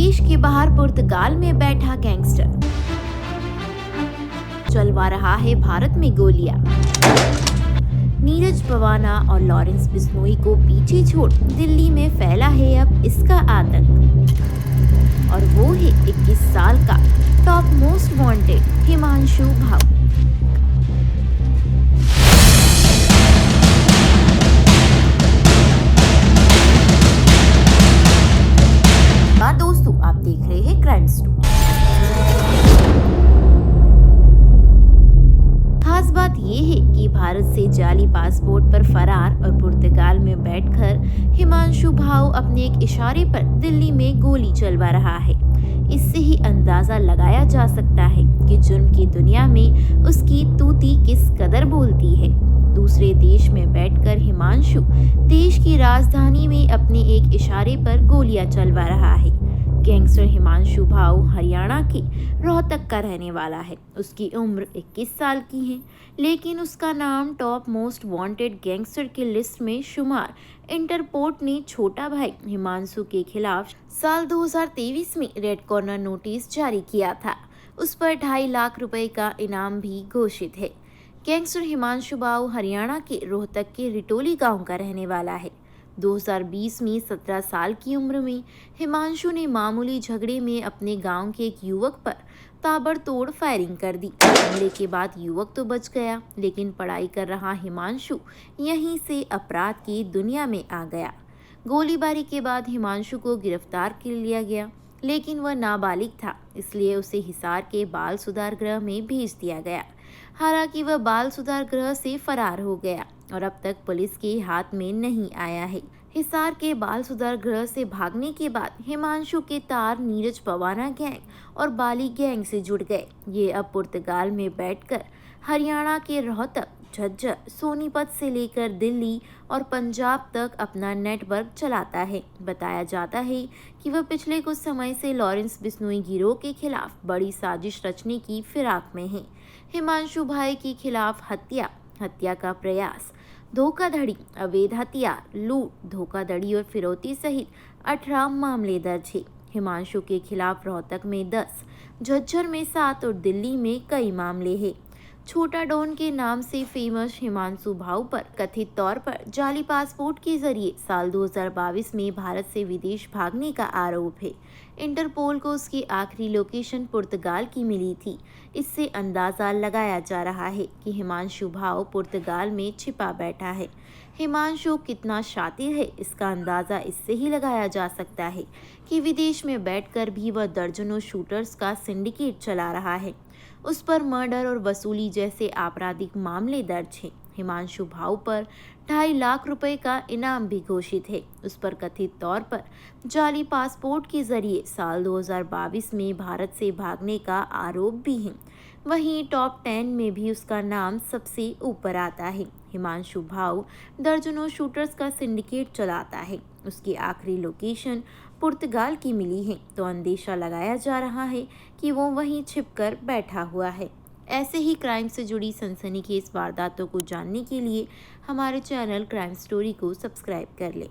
देश के बाहर पुर्तगाल में बैठा गैंगस्टर चलवा रहा है भारत में गोलियां। नीरज पवाना और लॉरेंस बिश्नोई को पीछे छोड़ दिल्ली में फैला है अब इसका आतंक। और वो है 21 साल का टॉप मोस्ट वांटेड हिमांशु भाऊ। दोस्तों, आप देख रहे हैं क्राइम स्टोरी। खास बात ये है कि भारत से जाली पासपोर्ट पर फरार और पुर्तगाल में बैठकर हिमांशु भाऊ अपने एक इशारे पर दिल्ली में गोली चलवा रहा है। इससे ही अंदाजा लगाया जा सकता है कि जुर्म की दुनिया में उसकी तूती किस कदर बोलती है। दूसरे देश में बैठकर हिमांशु देश की राजधानी में अपने एक इशारे पर गोलियां चलवा रहा है। गैंगस्टर हिमांशु भाऊ हरियाणा के रोहतक का रहने वाला है। उसकी उम्र 21 साल की है, लेकिन उसका नाम टॉप मोस्ट वांटेड गैंगस्टर की लिस्ट में शुमार। इंटरपोल ने छोटा भाई हिमांशु के खिलाफ साल 2023 में रेड कॉर्नर नोटिस जारी किया था। उस पर 2.5 लाख रुपए का इनाम भी घोषित है। गैंगस्टर हिमांशु भाऊ हरियाणा के रोहतक के रिटोली गांव का रहने वाला है। 2020 में 17 साल की उम्र में हिमांशु ने मामूली झगड़े में अपने गांव के एक युवक पर ताबड़तोड़ फायरिंग कर दी। हमले के बाद युवक तो बच गया, लेकिन पढ़ाई कर रहा हिमांशु यहीं से अपराध की दुनिया में आ गया। गोलीबारी के बाद हिमांशु को गिरफ्तार कर लिया गया, लेकिन वह नाबालिग था, इसलिए उसे हिसार के बाल सुधार गृह में भेज दिया गया। हालांकि वह बाल सुधार गृह से फरार हो गया और अब तक पुलिस के हाथ में नहीं आया है। हिसार के बाल सुधार गृह से भागने के बाद हिमांशु के तार नीरज पवाना गैंग और बाली गैंग से जुड़ गए। ये अब पुर्तगाल में बैठकर हरियाणा के रोहतक, झज्जर, सोनीपत से लेकर दिल्ली और पंजाब तक अपना नेटवर्क चलाता है। बताया जाता है कि वह पिछले कुछ समय से लॉरेंस बिश्नोई गिरोह के खिलाफ बड़ी साजिश रचने की फिराक में है। हिमांशु भाई के खिलाफ हत्या का प्रयास, धोखाधड़ी, अवैध हथियार, लूट, धोखाधड़ी और फिरौती सहित 18 मामले दर्ज है। हिमांशु के खिलाफ रोहतक में 10, झज्जर में 7 और दिल्ली में कई मामले हैं। छोटा डॉन के नाम से फेमस हिमांशु भाऊ पर कथित तौर पर जाली पासपोर्ट के जरिए साल 2022 में भारत से विदेश भागने का आरोप है। इंटरपोल को उसकी आखिरी लोकेशन पुर्तगाल की मिली थी। इससे अंदाजा लगाया जा रहा है कि हिमांशु भाऊ पुर्तगाल में छिपा बैठा है। हिमांशु कितना शातिर है, इसका अंदाजा इससे ही लगाया जा सकता है कि विदेश में बैठकर भी वह दर्जनों शूटर्स का सिंडिकेट चला रहा है। उस पर मर्डर और वसूली जैसे आपराधिक मामले दर्ज हैं। हिमांशु भाऊ पर 2.5 लाख रुपए का इनाम भी घोषित है। उस पर कथित तौर पर जाली पासपोर्ट के जरिए साल 2022 में भारत से भागने का आरोप भी है। वहीं टॉप 10 में भी उसका नाम सबसे ऊपर आता है। हिमांशु भाऊ दर्जनों शूटर्स का सिंडिकेट चलाता है। उसकी आखिरी लोकेशन पुर्तगाल की मिली है, तो अंदेशा लगाया जा रहा है कि वो वहीं छिपकर बैठा हुआ है। ऐसे ही क्राइम से जुड़ी सनसनीखेज वारदातों को जानने के लिए हमारे चैनल क्राइम स्टोरी को सब्सक्राइब कर लें।